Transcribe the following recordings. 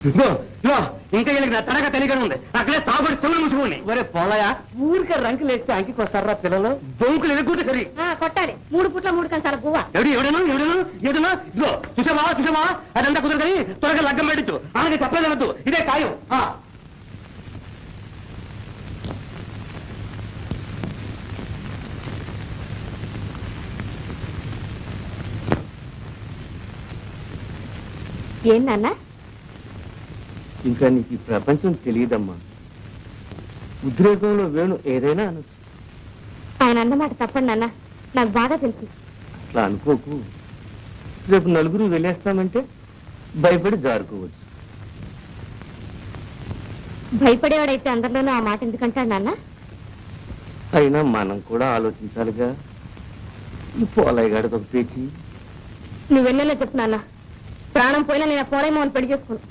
ఇంకా వీళ్ళకి నా తడగా తెలియగానే ఉంది. అక్కడే సాగుబడి చెవులు ముసుకుని. ఒరే పోలయా, ఊరికే రంకులు వేస్తే అంకికి వస్తారా పిల్లలు? బొంకులు ఎదుర్కొంటే సరి కొట్టాలి. 3 పూట్ల 3 కంచాల గువ్వ. ఎవడనా ఇదిగో చూసావా అదంతా కుదరదని త్వరగా లగ్గం పెట్టచ్చు. అలాగే చెప్పలేదనద్దు, ఇదే ఖాయం. ఏం నాన్న? ఇంకా నీకు ఈ ప్రపంచం తెలియదమ్మా. ఉద్రేకంలో వేణు ఏదైనా అనొచ్చు. ఆయన అన్నమాట తప్పండి నాన్న, నాకు బాగా తెలుసు. అట్లా అనుకోకు. రేపు నలుగురు వెళ్ళేస్తామంటే భయపడి జారుకోవచ్చు. భయపడేవాడైతే అందరిలోనూ ఆ మాట ఎందుకంటాడు నాన్న? అయినా మనం కూడా ఆలోచించాలిగా. ఈ పోలయ్య గాడికి ఒక పేచి. నువ్వెన్నెలా చెప్పు నాన్న, ప్రాణం పోయినా నేను పోలేమోని పెళ్లి చేసుకోను.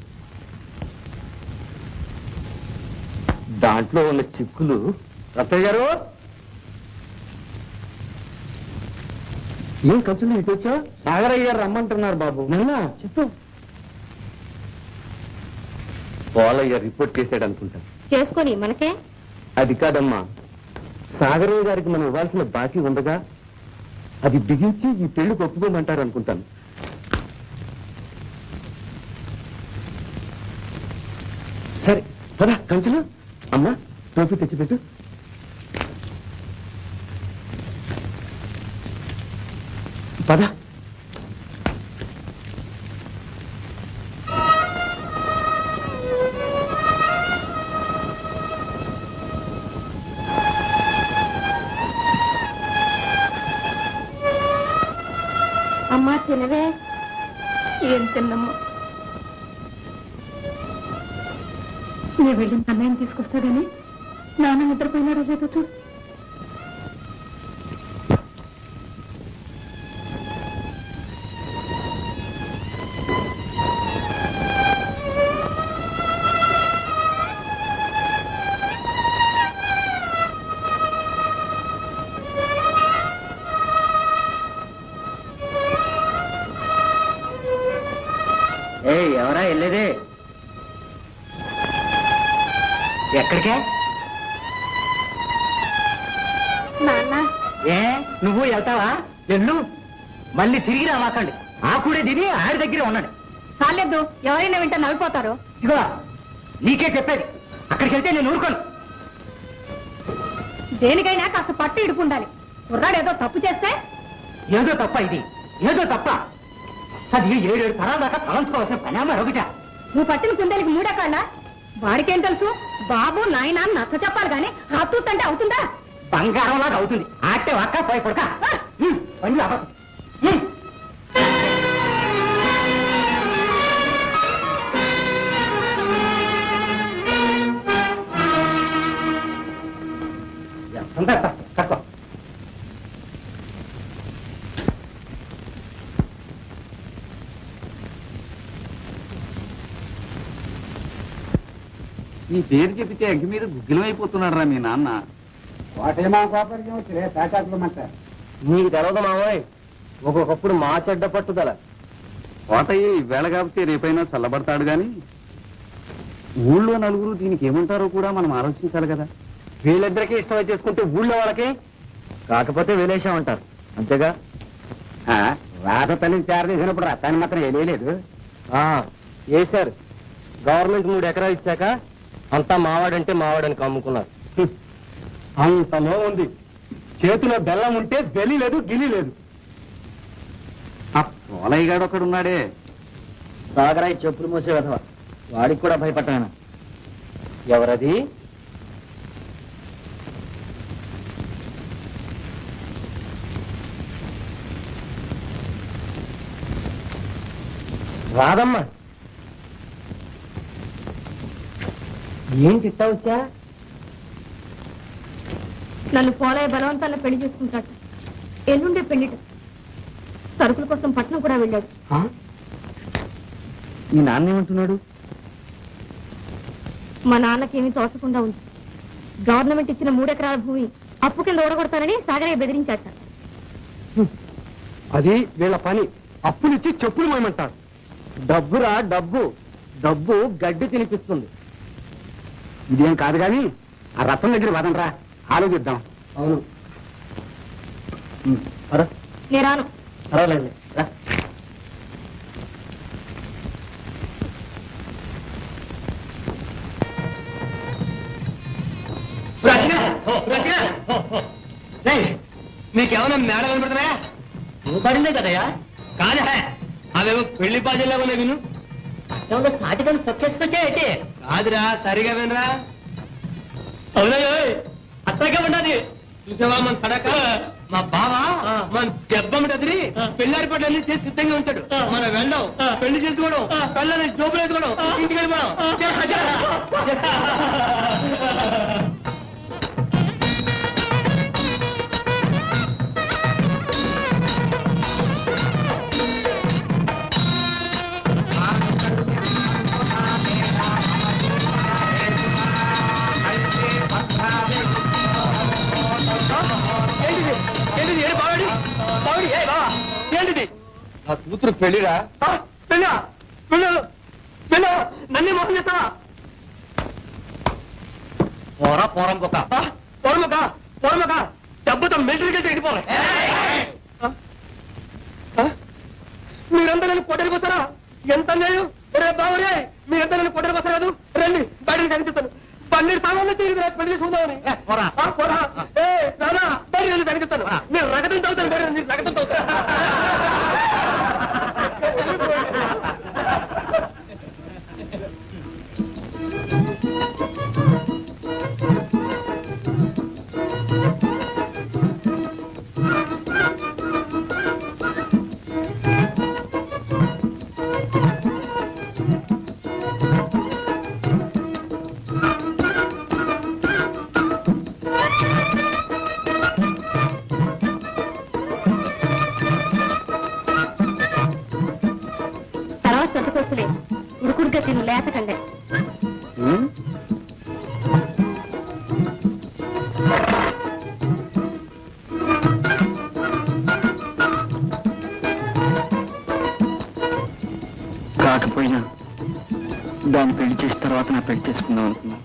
దాంట్లో ఉన్న చిక్కులు. రత్తయ్య గారు, ఏం ఖర్చులు ఇటు వచ్చా? సాగరయ్య గారు రమ్మంటున్నారు బాబు. నన్నా చెప్పు. పోలయ్య రిపోర్ట్ చేశాడు అనుకుంటా. చేసుకొని మనకే. అది కాదమ్మా, సాగరయ్య గారికి మనం ఇవ్వాల్సిన బాకీ ఉండగా అది బిగించి ఈ పెళ్లికి ఒప్పుకోమంటారు అనుకుంటాను. సరే పద కంచులు. అమ్మా టోపీ తెచ్చిపెట్టు. పద. అమ్మా తినవే. ఏం తిన్నమ్మా? నేను వెళ్ళి అన్నయ్యం తీసుకొస్తాడని నాన్న నిద్రపోయినారో లేదో చూడు. ఎవరా వెళ్ళేదే? ఎక్కడికే? నాన్న ఏ నువ్వు వెళ్తావా? వెళ్ళు, మళ్ళీ తిరిగి రామాకండి. ఆ కూడా తిని ఆడి దగ్గరే ఉన్నాడు. చాలేదు, ఎవరైనా వింటే నవ్విపోతారు. ఇదిగో నీకే చెప్పేది, అక్కడికి వెళ్తే నేను ఊరుకోను. దేనికైనా కాస్త పట్టు ఇడుకుండాలి. కుర్రాడు ఏదో తప్పు చేస్తే. ఏదో తప్ప ఇది, ఏదో తప్ప. అది 7 తరాల దాకా తలంచుకోవాల్సిన పనేమో ఒకట. నువ్వు పట్టిన కుందేలికి 3 కాళ్ళ. వాడికేం తెలుసు? బాబు నాయన నచ్చ చెప్పాలి గాని హత్తుంటే అవుతుందా? బంగారం లాగా అవుతుంది. ఆటే వాక్క పోయి కొడక పని అవ్వదు. కక్కో. నీ పేరు చెబితే అగ్గి మీద గుగ్గిలం అయిపోతున్నాడు రా మీ నాన్న. నీకు తెలవదు మామయ్య, ఒక్కొక్కప్పుడు మా చెడ్డ పట్టుదల. కోటయ్య ఈవేళ కాకపోతే రేపైనా చల్లబడతాడు గాని ఊళ్ళో నలుగురు దీనికి ఏమంటారో కూడా మనం ఆలోచించాలి కదా. వీళ్ళిద్దరికీ ఇష్టం చేసుకుంటే ఊళ్ళో వాళ్ళకి కాకపోతే వేలేశామంటారు అంతేగా. రాత తల్లిని చేరదీసినప్పుడు రథాన్ని మాత్రం వేయలేదు. వేశారు. గవర్నమెంట్ 3 ఎకరాలు ఇచ్చాక అంతా మావాడంటే మావాడని కమ్ముకున్నారు. అంతలో ఉంది. చేతిలో బెల్లం ఉంటే వెలి లేదు, గిలి లేదు. ఆ పోలయ్య గాడు ఒకడున్నాడే, సాగరాయి చెప్పులు మోసే విధవ, వాడికి కూడా భయపడ్డాను. ఎవరది? రాదమ్మా. ఏంటి ఇట్టా వచ్చా? నన్ను పోలయ్య బలవంతాన్ని పెళ్లి చేసుకుంటాడు. ఎల్లుండే పెళ్లిట. సరుకుల కోసం పట్నం కూడా వెళ్ళాడు. మీ నాన్న ఏమంటున్నాడు? మా నాన్నకేమీ తోచకుండా ఉంది. గవర్నమెంట్ ఇచ్చిన 3 ఎకరాల భూమి అప్పు కింద ఓడగొడతానని సాగరయ్య బెదిరించాట. అది వీళ్ళ పని. అప్పులిచ్చి చెప్పులు మోయమంటారు. డబ్బురా డబ్బు. డబ్బు గడ్డి తినిపిస్తుంది. ఇదేం కాదు కానీ ఆ రథం దగ్గర వదండ్రా, ఆలోచిద్దాం. అవును. నేను రాను. పర్వాలేదు. నీకేమన్నా మేడ కనపడుతున్నాయా? నువ్వు పడిందే కదయ్యా. కాదా అవేమో పెళ్లి బాధ్యలా ఉన్నాయి విను. సాటికలు తొక్కేసుకొచ్చాయి. కాదురా సరిగా వినరా. అవునయ్యో అత్తగా ఉన్నది చూసావా మన సడక. మా బావ మన దెబ్బమ్మటది పెళ్లారి పట్లన్నీ చేసి సిద్ధంగా ఉంటాడు. మన వెళ్ళం పెళ్లి చేసుకోవడం, పెళ్ళని జోబులు వేసుకోవడం, ఇంటికి వెళ్ళిపోవడం. నా కూతురు పెళ్లిరా? పెళ్ళా? పెళ్ళా? నన్నే మోసం చేస్తావా? పోరా పోరంబొక పొరమొక డబ్బుతో మిలిటరీకి వెళ్ళిపోరా. మీరంతా నన్ను కొట్టడిపోతారా? ఎంత అన్యాయం! రే బావరే, మీరంతా నన్ను కొట్టడిపోతారు కాదు. రండి బయటకు కనిపిస్తాను. 12 సామాన్లు తీరు పెళ్లి చేసుకుందామని. బయట కనిపిస్తాను. మీరు రగతం చదువుతాను. బయట మీరు రగతం చదువుతారు. ఉడుకుడుగా తిను లేతకండే. కాకపోయినా దాన్ని పెళ్లి చేసిన తర్వాత నా పెళ్లి చేసుకుందాం అనుకున్నా.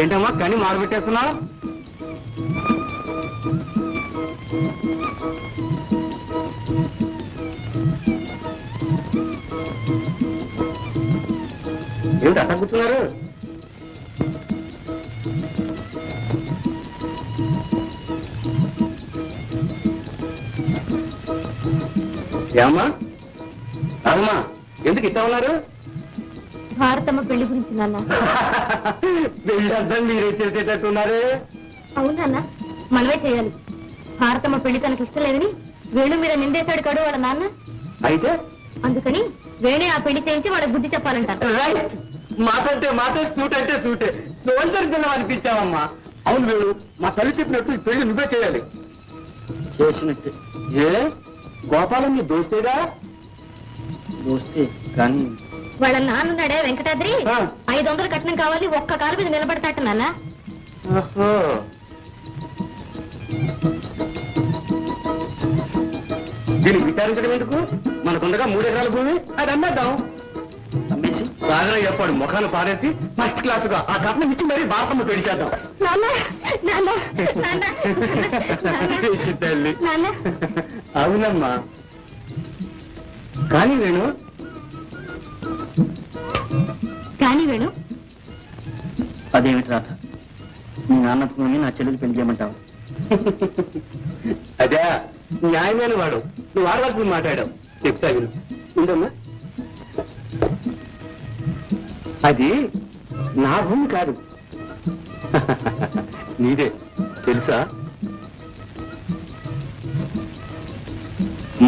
ఏంటమ్మా కని మారబెట్టేస్తున్నా? ఏమిటి అట్ట కూర్చున్నారు? ఏమ్మా అమ్మా ఎందుకు ఇట్లా ఉన్నారు? భారతమ్మ పెళ్లి గురించి నాన్న. పెళ్ళర్థం మీరే చేసేటట్టున్నారు. అవునన్నా, మనమే చేయాలి. భారతమ్మ పెళ్లి తనకి ఇష్టం లేదని వేణు మీద నిందేశాడు కాడు వాళ్ళ నాన్న. అయితే అందుకని వేణే ఆ పెళ్లి చేయించి వాళ్ళకి బుద్ధి చెప్పాలంట. రైట్. మాటంటే మాట, సూట్ అంటే సూటే. సోల్జర్ జిల్లా అనిపించావమ్మా. అవును వేణు, మా తల్లి చెప్పినట్టు ఈ పెళ్లి నువ్వే చేయాలి. చేసినట్టే. ఏ గోపాలం నీ దోస్తేగా? దోస్తే కానీ వాళ్ళ నాన్నున్నాడే వెంకటాద్రి, 500 కట్నం కావాలి, ఒక్క కాలు మీద నిలబడతాట నాన్న. దీనికి విచారించడం ఎందుకు? మనకుండగా 3 ఎకరాల భూమి, అది అమ్మేద్దాం. అమ్మేసి బాగా చెప్పాడు ముఖాన్ని పారేసి ఫస్ట్ క్లాసుగా ఆ కట్నం ఇచ్చి మరీ బాపమ్మ పెళ్లి చేద్దాం. తల్లి అవునమ్మా. కానీ వేణు అదేమిటి రాత, నీ నాన్నని నా చెల్లెలు పెళ్లి చేయమంటావు? అదే న్యాయమైన వాడు, నువ్వు ఆడవలసింది మాట్లాడావు. చెప్తా విను. ఉందమ్మా, అది నా భూమి కాదు, నీదే. తెలుసా,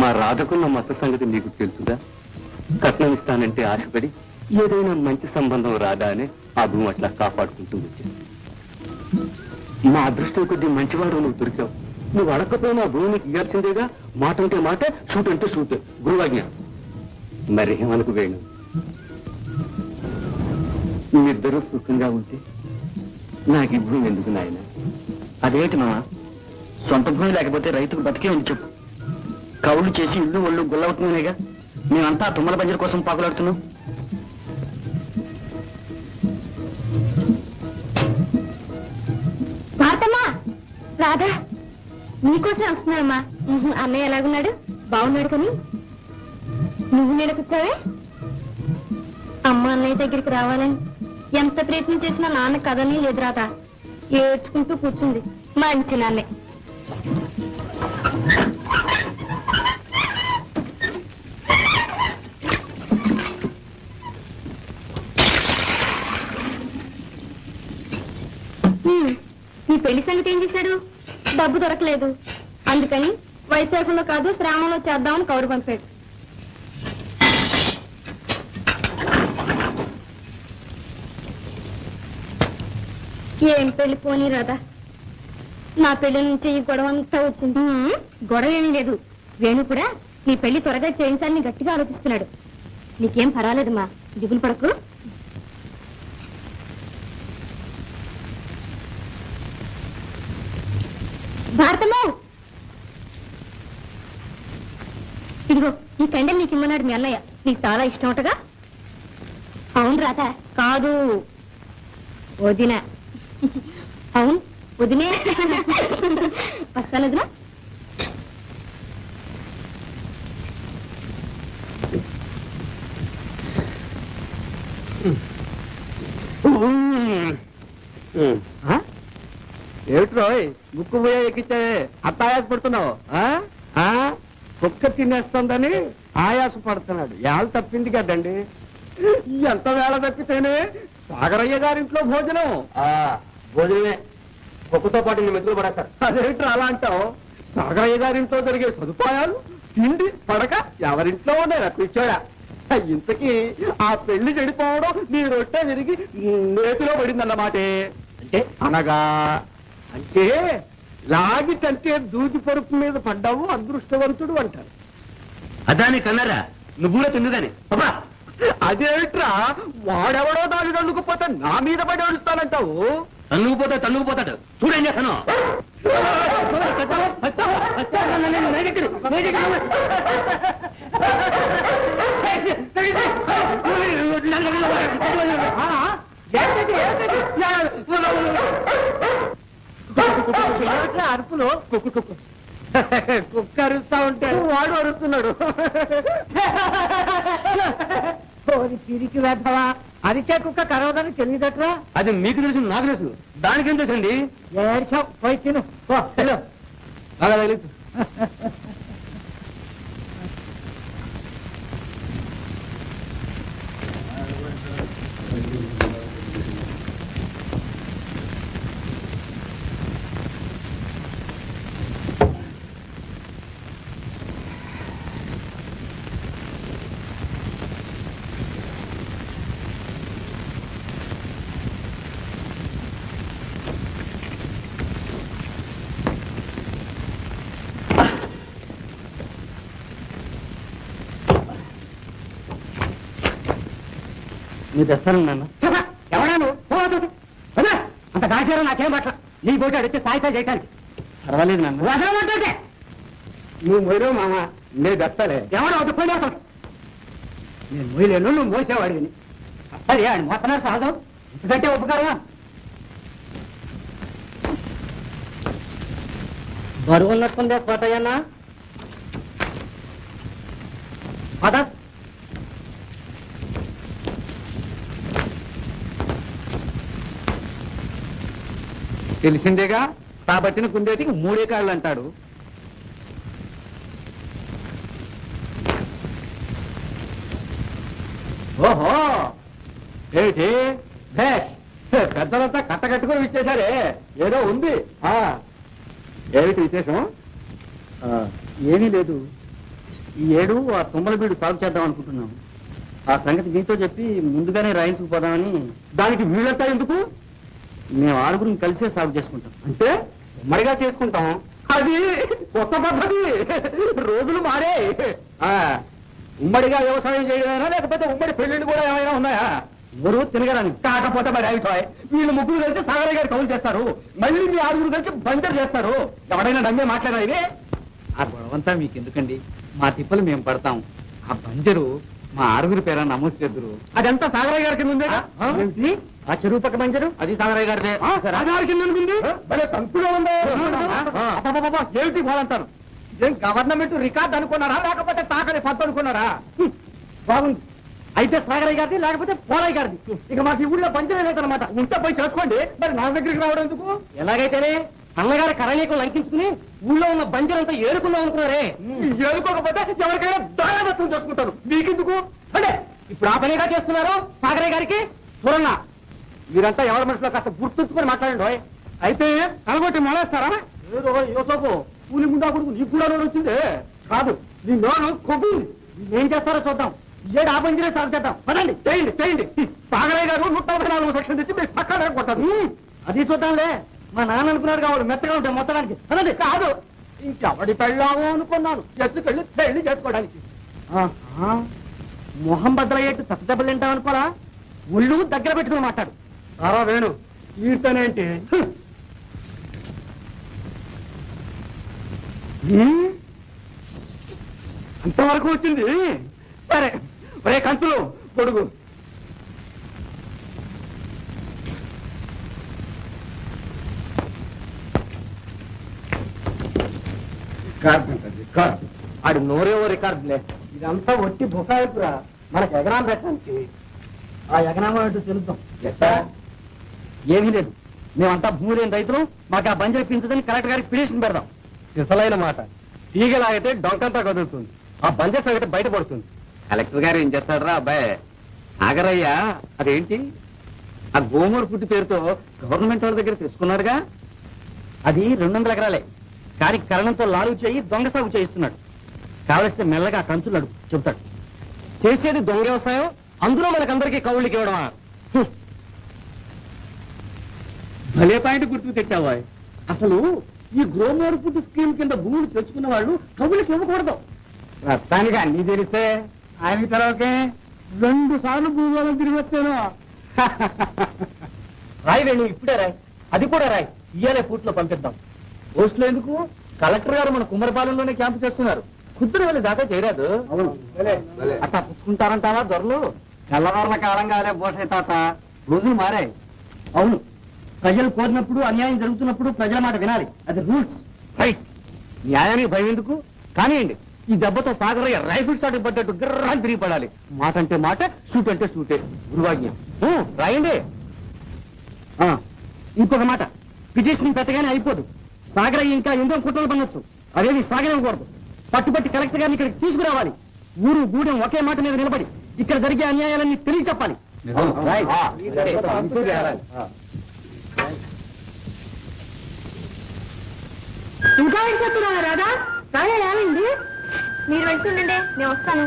మా రాధకున్న మత సంగతి నీకు తెలుసుగా. కట్నం ఇస్తానంటే ఆశపడి ఏదైనా మంచి సంబంధం రాదా అని ఆ భూమి అట్లా కాపాడుకుంటూ వచ్చింది. మా అదృష్టం కొద్దీ మంచివాడు నువ్వు దొరికావు. నువ్వు అడగకపోయినా ఆ భూమికి ఇవ్వాల్సిందేగా. మాట అంటే మాట, సూట్ అంటే సూట్. గురువాజ్ఞ. మరి మనకు వేణు, మీరిద్దరూ సుఖంగా ఉంటే నాకు ఈ భూమి ఎందుకు నాయన? అదేమిటి మామ, సొంత భూమి లేకపోతే రైతుకు బతికే ఉంది చెప్పు. కౌలు చేసి ఇల్లు ఒళ్ళు గుల్లవుతుందనేగా మేమంతా తుమ్మల బంజరు కోసం పాకులాడుతున్నాం. భారతమ్మా, రాధా నీకోసం వస్తున్నానమ్మా. అన్నయ్య ఎలాగున్నాడు? బాగున్నాడు. కానీ నువ్వు నేడకొచ్చావే? అమ్మ అన్నయ్య దగ్గరికి రావాలని ఎంత ప్రయత్నం చేసినా నాన్న కదని లేదు రాధా. ఏడ్చుకుంటూ కూర్చుంది. మంచి నాన్నే. నీ పెళ్లి సంగతి ఏం చేశాడు? డబ్బు దొరకలేదు, అందుకని వైశాఖంలో కాదు శ్రావణంలో చేద్దామని కౌరు పంపాడు. ఏం పెళ్లి పోనీ రాదా, నా పెళ్లి నుంచి ఈ గొడవ అంతా వచ్చింది. గొడవ ఏమీ లేదు. వేణు కూడా నీ పెళ్లి త్వరగా చేయించాలని గట్టిగా ఆలోచిస్తున్నాడు. నీకేం పర్వాలేదమ్మా, దిగులు పడకు. భారతమ్మా, ఇదిగో ఈ కండెలు నీకు ఇమ్మన్నాడు మీ అన్నయ్య. నీకు చాలా ఇష్టం ఒకటగా. అవును రాధా. కాదు వదిన. అవును వదినే. వస్తాను వదినా. ఏమిటి రోయ్, ముక్కు పోయా ఎక్కించావే, అంత ఆయాస పడుతున్నావు? కుక్క తినేస్తుందని ఆయాస పడుతున్నాడు. ఏళ్ళ తప్పింది కదండి. ఎంత వేళ తప్పితేనే సాగరయ్య గారింట్లో భోజనం. భోజనమే, కుక్కతో పాటు నీ మెతులు పడతారు. అదేంటి అలా అంటావు? సాగరయ్య గారింట్లో జరిగే సదుపాయాలు, తిండి పడక ఎవరింట్లో ఉన్నాయి కూర్చోడా. ఇంతకీ ఆ పెళ్లి చెడిపోవడం నీ రొట్టె విరిగి నేతిలో పడిందన్నమాటే. అంటే అనగా అంటే లాగి కంటే దూది పరుపు మీద పడ్డావు అదృష్టవంతుడు అంటారు. అదాని కన్నారా, నువ్వు కూడా తిందుగాని. అదేమిట్రా, వాడెవడో దాని తన్నుకుపోతే నా మీద పడి అడుగుతానంటావు? తన్నుకుపోతాడు. చూడేం చేస్తాను. అరుపులు కుక్క అరుస్తా ఉంటే వాడు అరుస్తున్నాడు. తిరిగి వేద్దావా? అరిచే కుక్క కరవదని తెలియదట్రా. అది మీకు తెలుసు, నాకు తెలుసు. దానికేం తెలుసండి? ఏడ్చావు, పోయి తిను. బాగా తెలుసు. మీరు తెస్తాను నాన్న. ఎవడాను అంత కాశారు నాకేం పట్ల. నీ పోటీ అడిగితే సాయితా చేయటానికి. పర్వాలేదు నాన్న. వదలమంటే నువ్వు మొయ్యలేవు మామ, నేను తెస్తాలే. ఎవడో ఒక పోయి అవుతాడు. నేను మొయ్యలేను, నువ్వు మోసేవాడిని. సరే ఆయన మొత్తనారు సహజం, ఎందుకంటే ఉపకారమా? బరువు ఉన్నట్టుందే పోతాయన్నా. పద. తెలిసిందేగా, కాబట్టిన కుందేటికి 3 కాళ్ళు అంటాడు. ఓహో, ఏమిటి పెద్దలంతా కట్టకట్టుకుని ఇచ్చేశారే, ఏదో ఉంది. ఏమిటి విశేషం? ఏమీ లేదు. ఈ ఏడు ఆ తుమ్మలబీడు సాగు చేద్దాం అనుకుంటున్నాం. ఆ సంగతి మీతో చెప్పి ముందుగానే రాయించుకుపోదామని. దానికి వీళ్ళంతా ఎందుకు? మేము 6 కలిసే సాగు చేసుకుంటాం. అంటే ఉమ్మడిగా చేసుకుంటాం. అది కొత్త పద్ధతి. రోజులు మారే. ఉమ్మడిగా వ్యవసాయం చేయడమైనా లేకపోతే ఉమ్మడి పెళ్లిళ్ళు కూడా ఏమైనా ఉన్నాయా? ఊరు తిరగరాని కాకపోతే మరి అవిటాయ్ వీళ్ళు ముగ్గురు కలిసి సాగరయ్య గారు కౌలు చేస్తారు మళ్ళీ మీ ఆరుగురు కలిసి బందర్ చేస్తారు ఎవడైనా నమ్మే మాట్లాడారా ఇవి ఆ గొడవంతా మీకు ఎందుకండి మా తిప్పలు మేము పడతాం ఆ బంజరు మా ఆరుగురి పేర నమోదు చేద్దరు అదంతా సాగరయ్య గారి కింద ఉంది ఏంటి ఆ చెరువు పక్క బంజరు అది సాగరయ్య గారిదే రాజాగారి కింద ఉంది భలే తంతుగా ఉందో ఏమిటి పోలంటారు ఏం గవర్నమెంట్ రికార్డ్ అనుకున్నారా లేకపోతే తాకని పద్దు అనుకున్నారా బాగుంది అయితే సాగరయ్య గారిది లేకపోతే పోలయ్య గారిది ఇక మాకు ఈ ఊళ్ళో పంచమే లేదనమాట ఉంటే పోయి చేసుకోండి మరి నా దగ్గరికి రావడం ఎందుకు ఎలాగైతేనే అన్నగారి కరణీకం లంకించుకుని ఊళ్ళో ఉన్న బంజరంతా ఏరుకుందాం అనుకున్నారే ఏరుకోకపోతే ఎవరికైనా దానదత్తం చేసుకుంటారు మీకెందుకు అంటే ఇప్పుడు ఆ పనిగా చేస్తున్నారు సాగరయ్య గారికి చూడన్నా మీరంతా ఎవరి మనుషులో కాస్త గుర్తుంచుకొని మాట్లాడండి అయితే అలగొట్టి మొలేస్తారా ఏదో యోసోపు కూలి గుండా కొడుకు నీకు కూడా నోరు వచ్చిందే కాదు నీ నోరు కొవ్వు ఏం చేస్తారో చూద్దాం ఏడు ఆ బంజరే సాగు చేద్దాం పదండి చేయండి చేయండి సాగరయ్య గారు 144 సెక్షన్ తెచ్చి మీరు పక్కన కొట్టారు అది చూద్దాంలే మా నాన్న అనుకున్నాడు కావాలి మెత్తగా ఉంటాయి మొత్తడానికి పదండి కాదు ఇంకెవడి పెళ్ళాము అనుకున్నాను ఎత్తుకెళ్ళి పెళ్లి చేసుకోవడానికి మొహం బద్దలయ్యేట్టు తప్పదెబ్బలు తింటాం అనుకోరా ఒళ్ళు దగ్గర పెట్టుకుని మాట్లాడు సారా వేణు ఈతనేంటి అంతవరకు వచ్చింది సరే ఒరే కంచులు పొడుగు రికార్డు ఆడు నోరేవో రికార్డులే ఇదంతా ఒట్టి బుకాయిపురా మనకు ఎగరాం పెట్టడానికి ఆ ఎగనామా అంటూ తెలుద్దాం ఎట్టా ఏమీ లేదు మేమంతా భూమి లేని రైతులు మాకు ఆ బంజరు పెంచదని కలెక్టర్ గారికి పిటిషన్ పెడదాం అసలైన మాట తీగలాగితే డొంకంతా కదులుతుంది ఆ బంజర్ సంగతి బయటపడుతుంది కలెక్టర్ గారు ఏం చేస్తాడరా అబ్బాయి సాగరయ్య అదేంటి ఆ గోమూరు పుట్టి పేరుతో గవర్నమెంట్ వాళ్ళ దగ్గర తెచ్చుకున్నాడుగా అది 200 ఎకరాలే కానీ కరణంతో లాలు చేయి దొంగ సాగు చేయిస్తున్నాడు కావలిస్తే మెల్లగా ఆ కంచులు అడుగు చెబుతాడు చేసేది దొంగ వ్యవసాయం అందులో మనకందరికీ కౌళ్ళకి ఇవ్వడమా భలే పాయింట్ గుర్తుకు తెచ్చావా అసలు ఈ గ్రోమోర్ ఫుడ్ స్కీమ్ కింద భూములు తెచ్చుకున్న వాళ్ళు కవులకి ఇవ్వకూడదు రత్తానికి అన్ని తెలిసే ఆయన తర్వాతే 2 సార్లు భూగోళం తిరిగి వచ్చాను రాయి వేణు ఇప్పుడే రాయి అది కూడా రాయి ఇయ్యాలే పూట్లో పంపిద్దాం పోస్టులో ఎందుకు కలెక్టర్ గారు మన కుమ్మరిపాలెంలోనే క్యాంపు చేస్తున్నారు కుదురు వెళ్ళి దాకా చేయరాదు అట్లా పుచ్చుకుంటారంటావా దొరలు తెల్లవారుల కాలం కాలే బోసే తాత రోజులు మారాయి అవును ప్రజలు కోరినప్పుడు అన్యాయం జరుగుతున్నప్పుడు ప్రజల మాట వినాలి అది రూల్స్ రైట్ న్యాయానికి భయం ఎందుకు కానివ్వండి ఈ దెబ్బతో సాగరయ్య రైఫిల్ షాట్ పడ్డట్టు గిర్రాన్ని తిరిగి పడాలి మాట అంటే మాట షూట్ అంటే షూటే గురువాజ్ఞ రాయండి ఇంకొక మాట పిటిషన్ పెట్టగానే అయిపోదు సాగరయ్య ఇంకా ఎన్నో కుట్రలు పనొచ్చు అదేమి సాగనివ్వకూడదు పట్టుబట్టి కలెక్టర్ గారిని ఇక్కడికి తీసుకురావాలి ఊరు గూడెం ఒకే మాట మీద నిలబడి ఇక్కడ జరిగే అన్యాయాలన్నీ తెలియ చెప్పాలి ఇంకా చెప్తున్నాను రాదా కానీ ఏమైంది మీరు వెళ్తుండండి నేను వస్తాను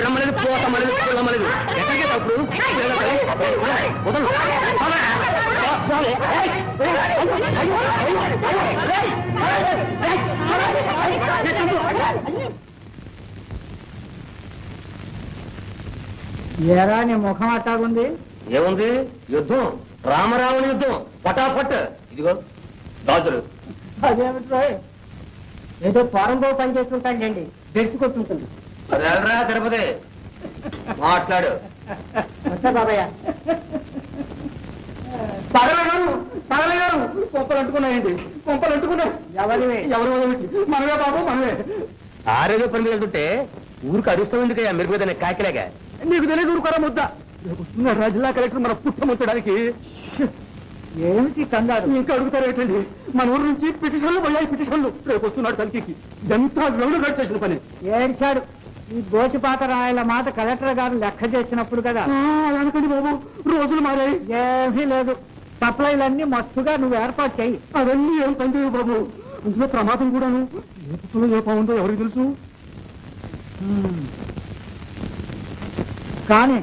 రమ్మలేదు పోతమ్మలేదు రమ్మలేదు ఎక్కడికే తప్పుడు ఏరా నీ ముఖం అట్టాగుంది ఏముంది యుద్ధం రామరావణ యుద్ధం పటాపట్ ఇదిగో గాజులు అదేమిటి ఏదో ఫారంలో పని చేస్తుంటాడండి బెడ్స్ కొట్టుంటుంది అది వెళ్ళరా తిరుపతి మాట్లాడు బాబయ్య సగల గారు కొంపలు అంటుకున్నాయండి కొంపలు అంటుకున్నాయి ఎవరు మనమే బాబు మనమే ఆరేదో పని వెళ్తుంటే ఊరికి అరుస్తూ ఎందుకయ్యా మీరు మీద కాకిలాగా నీకు తెలియదు ఊరుకోరా ముద్ద వస్తున్నాడు జిల్లా కలెక్టర్ మన పుట్టముచ్చడానికి ఏమిటి కంగారు ఇంకా అడుగుతారు ఏంటండి మన ఊరు నుంచి పిటిషన్లు పోయాయి పిటిషన్లు రేపు వస్తున్నాడు తనిఖీకి ఎంత వెలుగుగా చేసిన పని ఏడిశాడు ఈ గోచిపాత రాయల మాట కలెక్టర్ గారు లెక్క చేసినప్పుడు కదా. అనకండి బాబు, రోజులు మారాయి. ఏమీ లేదు, సప్లైలన్నీ మస్తుగా నువ్వు ఏర్పాటు చెయ్యి. అవన్నీ ఏం పనిచేయవు బాబు, అందులో ప్రమాదం కూడాను. ఏ పుస్తకంలో ఏ బాగుందో ఎవరికి తెలుసు. కానీ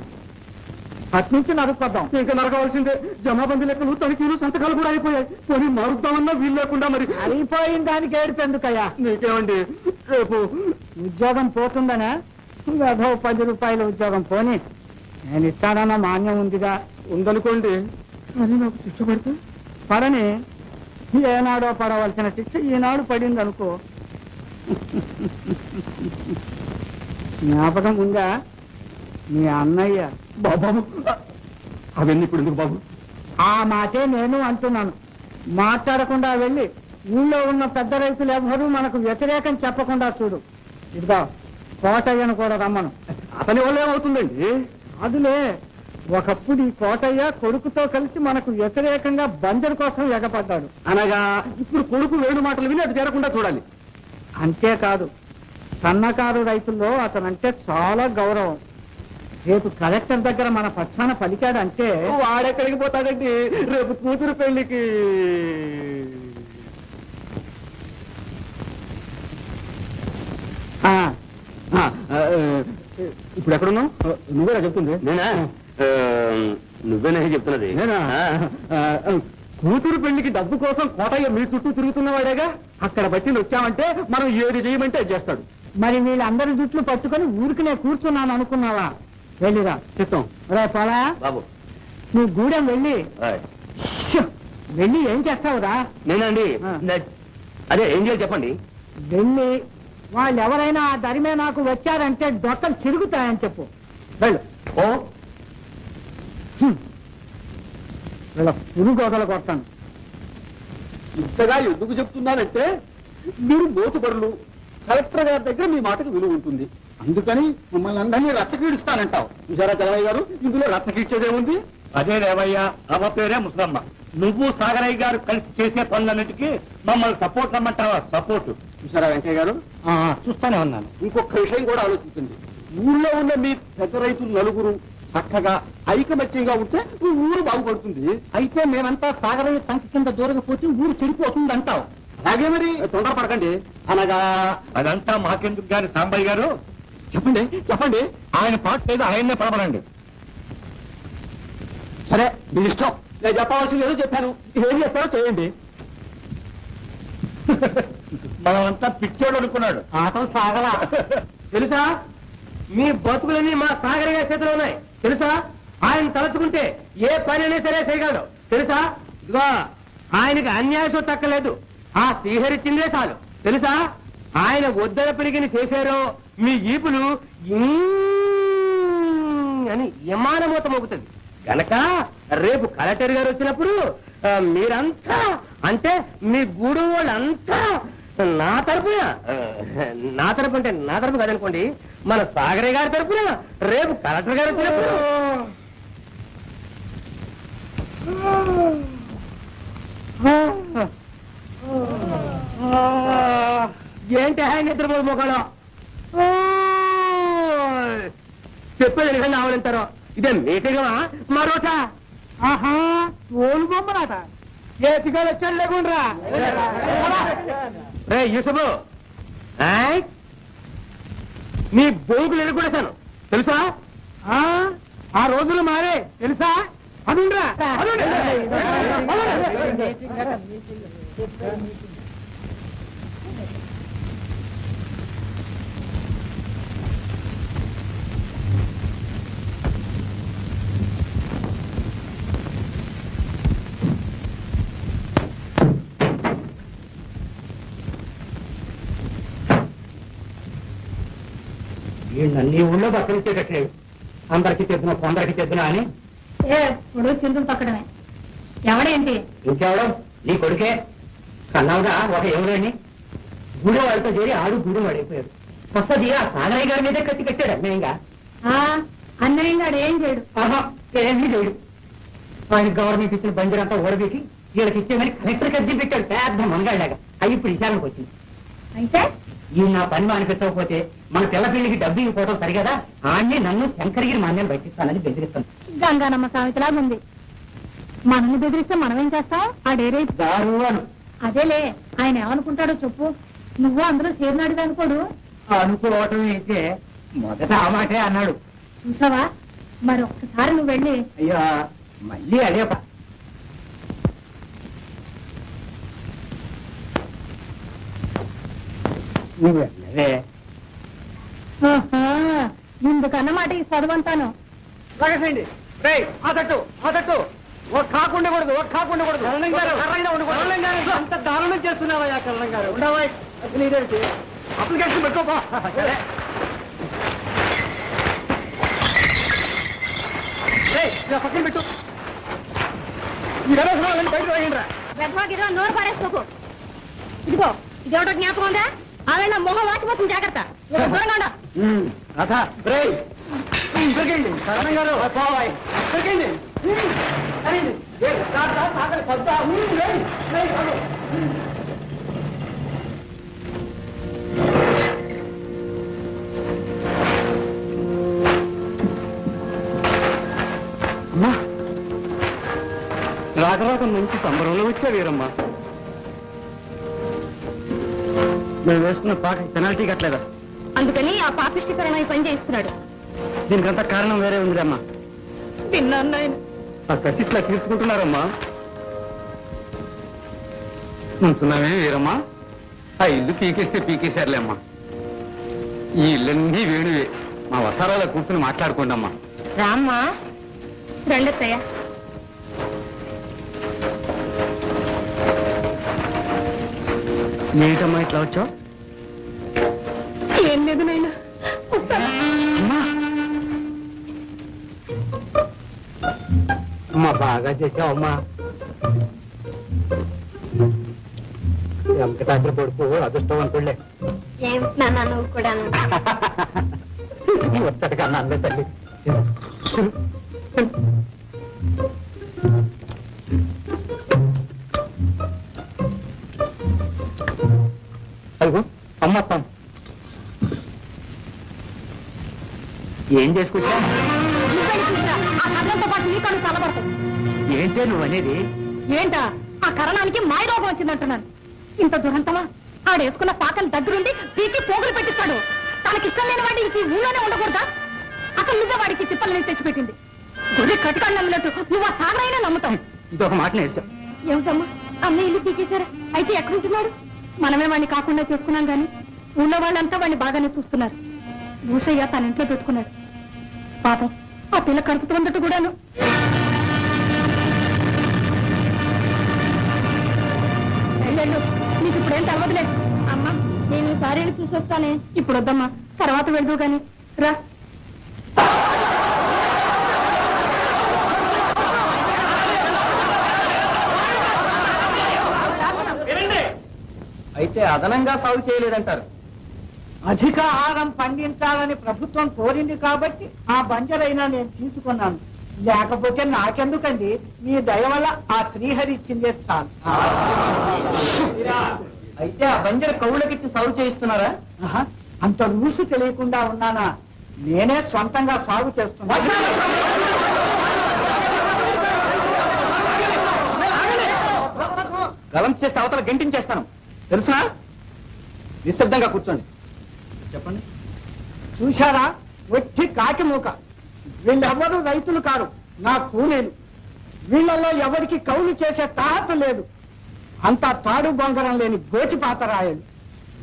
అట్నుంచి నరుక్కొద్దాం. ఇంకా నరకవలసిందే. జమాబందీ లెక్కలు, తనిఖీలు, సంతకాలు కూడా అయిపోయాయి. పోనీ మారుద్దామన్నా వీలు లేకుండా మరి. అయిపోయిన దానికి ఏడుపెందుకయ్యా? నీకేమండి, రేపు ఉద్యోగం పోతుందనే ఏదో 10 రూపాయల ఉద్యోగం పోని నేను ఇస్తానన్న మాన్యం ఉందిగా. ఉందనుకోండి, కానీ నాకు శిక్ష పడితే పడని, ఏనాడో పడవలసిన శిక్ష ఈనాడు పడింది అనుకో. జ్ఞాపకం ఉందా మీ అన్నయ్య? బాబు, అవన్నీ ఇప్పుడు ఎందుకు బాబు? ఆ మాటే నేను అంటున్నాను. మాట్లాడకుండా వెళ్ళి ఊళ్ళో ఉన్న పెద్ద రైతులు ఎవరూ మనకు వ్యతిరేకం చెప్పకుండా చూడు. ఇదిగో కోటయ్యను కూడా రమ్మను. అతని వల్ల ఏమవుతుందండి? అదులే, ఒకప్పుడు ఈ కోటయ్య కొడుకుతో కలిసి మనకు వ్యతిరేకంగా బంజరు కోసం ఎగపడ్డాడు. అనగా ఇప్పుడు కొడుకు వేణు మాటలు విని అది చేరకుండా చూడాలి. అంతేకాదు, సన్నకారు రైతుల్లో అతనంటే చాలా గౌరవం. రేపు కలెక్టర్ దగ్గర మన పక్షాన పలికాడంటే వాడెక్కడికి పోతాడండి? రేపు కూతురు పెళ్లికి. ఇప్పుడు ఎక్కడున్నావు? నువ్వేనా చెప్తుంది? నేనా? నువ్వేనా చెప్తున్నది? నేనా? కూతురు పెళ్లికి డబ్బు కోసం కోటయ్య మీ చుట్టూ తిరుగుతున్నవాడేగా. అక్కడ బట్టి వచ్చామంటే మనం ఏది చేయమంటే అది చేస్తాడు. మరి వీళ్ళందరి జుట్లు పట్టుకొని ఊరికినే కూర్చున్నాను అనుకున్నావా? వెళ్ళిరా. చెప్తాం. రే పోలా, బాబు నువ్వు గూడెం వెళ్ళి వెళ్ళి ఏం చేస్తావురా? నేనండి, అదే ఏం చేయాలి చెప్పండి. వెళ్ళి వాళ్ళు ఎవరైనా ఆ దరిమే నాకు వచ్చారంటే డొక్కలు చిరుగుతాయని చెప్పు. వెళ్ళు. ఓ వీళ్ళ పురుగోగలు కొట్టాను. ఇంతగా ఎందుకు చెప్తున్నానంటే మీరు మోతుబరులు. కలెక్టర్ గారి దగ్గర మీ మాటకు విలువ ఉంటుంది. అందుకని మమ్మల్ని అందరినీ రచ్చకీడుస్తానంటావు. చూసారా చలవయ్య గారు, ఇందులో రచ్చకీడ్చేదేముంది? అదే రేవయ్యా, అమ్మ పేరే ముసలమ్మ. నువ్వు సాగరయ్య గారు కలిసి చేసే పనులన్నిటికీ మమ్మల్ని సపోర్ట్ అమ్మంటావా? సపోర్ట్. చూసారా వెంకయ్య గారు, చూస్తానే ఉన్నాను. ఇంకొక విషయం కూడా ఆలోచించండి. ఊళ్ళో ఉన్న మీ పెద్ద రైతులు నలుగురు చక్కగా ఐకమత్యంగా ఉంటే ఊరు బాగుపడుతుంది. అయితే మేమంతా సాగరయ్య సంఖ్య కింద దూరకపోతే ఊరు చెడిపోతుంది అంటావు. అలాగే మరి, తొందరపడకండి. అనగా అదంతా మాకెందుకు గాని సాంబయ్య గారు చెప్పండి చెప్పండి. ఆయన పాట లేదు, ఆయన్నే పడబడండి. సరే, మీ ఇష్టం. నేను చెప్పవలసింది ఏదో చెప్పాను. ఏం చేస్తారో చేయండి. మనమంతా పిచ్చోడు అనుకున్నాడు. ఆటలు సాగలా. తెలుసా, మీ బతుకులన్నీ మా సాగరయ్య చేతిలో ఉన్నాయి. తెలుసా, ఆయన తలుచుకుంటే ఏ పని అయినా సరే చేయగలడు. తెలుసా, ఇదిగో ఆయనకి అన్యాయం తక్కలేదు. ఆ శ్రీహరిచ్చిందే చాలు. తెలుసా, ఆయన వద్దన పెరిగిన చేశారో మీ ఈపులు అని విమానమూత మోగుతుంది. గనక రేపు కలెక్టర్ గారు వచ్చినప్పుడు మీరంతా, అంటే మీ గూడు వాళ్ళంతా నా తరపున అంటే నా తరపు కాదనుకోండి, మన సాగరయ్య గారి తరపున రేపు కలెక్టర్ గారు వచ్చినప్పుడు ఏంటి ఆయన నిద్రపోదు మొక్కలో చెప్పేది నిజంగా ఆవలంటారో. ఇదే మీటింగమా మరోట? ఆహా, ఓలు బొమ్మరాట. ఏతిగా వచ్చాడు లేకుండా రే యూసఫు, నీ బోగులు ఎరుగుడేశాను తెలుసా? ఆ రోజులు మారే తెలుసా? అనుండ్రా. నీ ఊళ్ళో బతకనిచ్చేటట్లేదు. అందరికి తెద్దున కొందరికి తెద్దున అని ఇప్పుడు చింతలు తొక్కడమే. ఎవడేంటి? ఇంకెవడం? నీ కొడుకే. కన్నావుగా ఒక ఎవడని గుడి వాళ్ళతో చేరి ఆడు గుడి వాడైపోయాడు. వస్తుంది ఆ సాగరయ్య గారి మీదే కట్టి కట్టాడు అన్యాయంగా. అన్నయ్య ఏం చేయడు. ఆహా, ఏమీ చేయడు. ఆయన గవర్నమెంట్ ఇచ్చిన బండిరంతా ఓడబెట్టి వీళ్ళకి ఇచ్చేమని కలెక్టర్ కద్ది పెట్టాడు. పెద్ద మంగాళ్ళగా. అవి ఇప్పుడు విషయానికి వచ్చింది. అయితే ఈ నా పని మానిపించకపోతే మన పిల్ల పెళ్లికి డబ్బు ఇవ్వకపోవడం సరిగదా ఆన్ని నన్ను శంకరగిరి మాన్యాలు బయటిస్తానని బెదిరిస్తాను. గంగానమ్మ సామెతలాగా ఉంది. మనల్ని బెదిరిస్తే మనం ఏం చేస్తాం? ఆ డేరే దారుణాలు అదేలే, ఆయన ఏమనుకుంటాడో చెప్పు. నువ్వు అందులో చేరినాడు అనుకోడు. అనుకోవటం అయితే మొదట ఆ మాటే అన్నాడు. చూసావా, మరి ఒక్కసారి నువ్వు వెళ్ళి అయ్యా మళ్ళీ అదే నువ్వు వెళ్ళవే. ఇందుకన్నమాట ఈ చదువంతాను. లాగేసేయండి. రేయ్, ఆ తట్టు ఒక కాకుండా కూడదు, ఒక కాకుండా కూడదు. కరణం గారు అంత దారుణం చేస్తున్నావా కరణం గారు? ఉండవా అసలు ఇదేంటి? అప్లికేషన్ పెట్టుకోపా. పక్కన పెట్టు. ఈ వ్యవస్థ బయట రాయండి. వ్యర్థమా నోరు పారేసుకోకు. ఇదిగో ఇదేమిటో జ్ఞాపకం ఉందా? ఆవేళ మొహం వాచిపోతుంది, జాగ్రత్త. దూరంగా దొరికండి కరణం గారు, పోవాయి దొరికండి. రాక మంచి సంబరంలో వచ్చా వీరమ్మా. మేము వేసుకున్న పాటకి పెనాల్టీ కట్టలేదా? అందుకని ఆ పాపిష్టికరమైన పని చేయిస్తున్నాడు. దీనికంతా కారణం వేరే ఉందిరమ్మా. విన్నాను నాయన. ఆ కసి ఇట్లా తీర్చుకుంటున్నారమ్మా. ఉంటున్నామే వీరమ్మా, ఆ ఇల్లు పీకేస్తే పీకేశారులేమ్మా. ఈ ఇల్లన్నీ వేణువే. మా వసారాలో కూర్చుని మాట్లాడుకోండి అమ్మా. రామ్మా, రండత్తయ్య. ఏంటమ్మా ఇట్లా వచ్చావు? ఏం లేదు నాయన. అమ్మా బాగా చేసావమ్మా. వెంకటాద్రి కొడుకు అదృష్టవంతుళ్ళే. ఏమిటన్నా నువ్వు కూడా? వస్తాడు కన్నా అందే తల్లి. అదిగో అమ్మత్తాం. ఏం చేసుకుంటా? ఆ కథలతో పాటు నీ కళ్ళు తలబడతాయి. ఏంటే నువ్వు అనేది? ఏంటా? ఆ కరణానికి మాయరోగం వచ్చిందంటున్నాను. ఇంత దురంతమా? ఆడేసుకున్న పాకని దగ్గరుండి పీకి పోగులు పెట్టిస్తాడు. తనకిష్టం లేని వాడి ఇంక ఊళ్ళోనే ఉండకూడదా? అసలు నువ్వే వాడికి తిప్పలని తెచ్చిపెట్టింది. గొర్రె కటికాళ్ళు నమ్మినట్టు నువ్వు ఆ సాగరైనా నమ్ముతాం. ఇదొక మాట నేర్చాం. ఏమిటమ్మా, అన్న ఇల్లు పీకేశారా? అయితే ఎక్కడుంటున్నాడు? మనమే వాడిని కాకుండా చేసుకున్నాం గాని ఊళ్ళో వాళ్ళంతా వాడిని బాగానే చూస్తున్నారు. భూషయ్య తన ఇంట్లో పెట్టుకున్నాడు. పాపం ఆ పిల్ల కడుపుతూ ఉన్నట్టు కూడాను. వెళ్ళు, నీకు ఇప్పుడేం తెలవదులేదు. అమ్మా, నేను ఈసారి చూసొస్తానే. ఇప్పుడు వద్దమ్మా, తర్వాత వెళ్దు గాని రా. అయితే అదనంగా సాగు చేయలేదంటారు? అధిక ఆహారం పండించాలని ప్రభుత్వం కోరింది కాబట్టి ఆ బంజరైనా నేను తీసుకున్నాను. లేకపోతే నాకెందుకండి, మీ దయ వల్ల ఆ శ్రీహరి ఇచ్చిందే చాలు. అయితే ఆ బంజర కౌళ్ళకిచ్చి సాగు చేయిస్తున్నారా? ఆహా, అంత రూసు తెలియకుండా ఉన్నానా? నేనే స్వంతంగా సాగు చేస్తున్నా. గలం చేస్తే అవతల గంటించేస్తాను తెలుసునా? నిశ్శబ్దంగా కూర్చోండి. చెప్పండి. చూశారా, వచ్చి కాకి మూక. వీళ్ళెవ్వరూ రైతులు కారు, నా కూలీలు. వీళ్ళల్లో ఎవరికి కౌలు చేసే తాహత లేదు. అంతా తాడు బొంగరం లేని గోచిపాతరాయలు.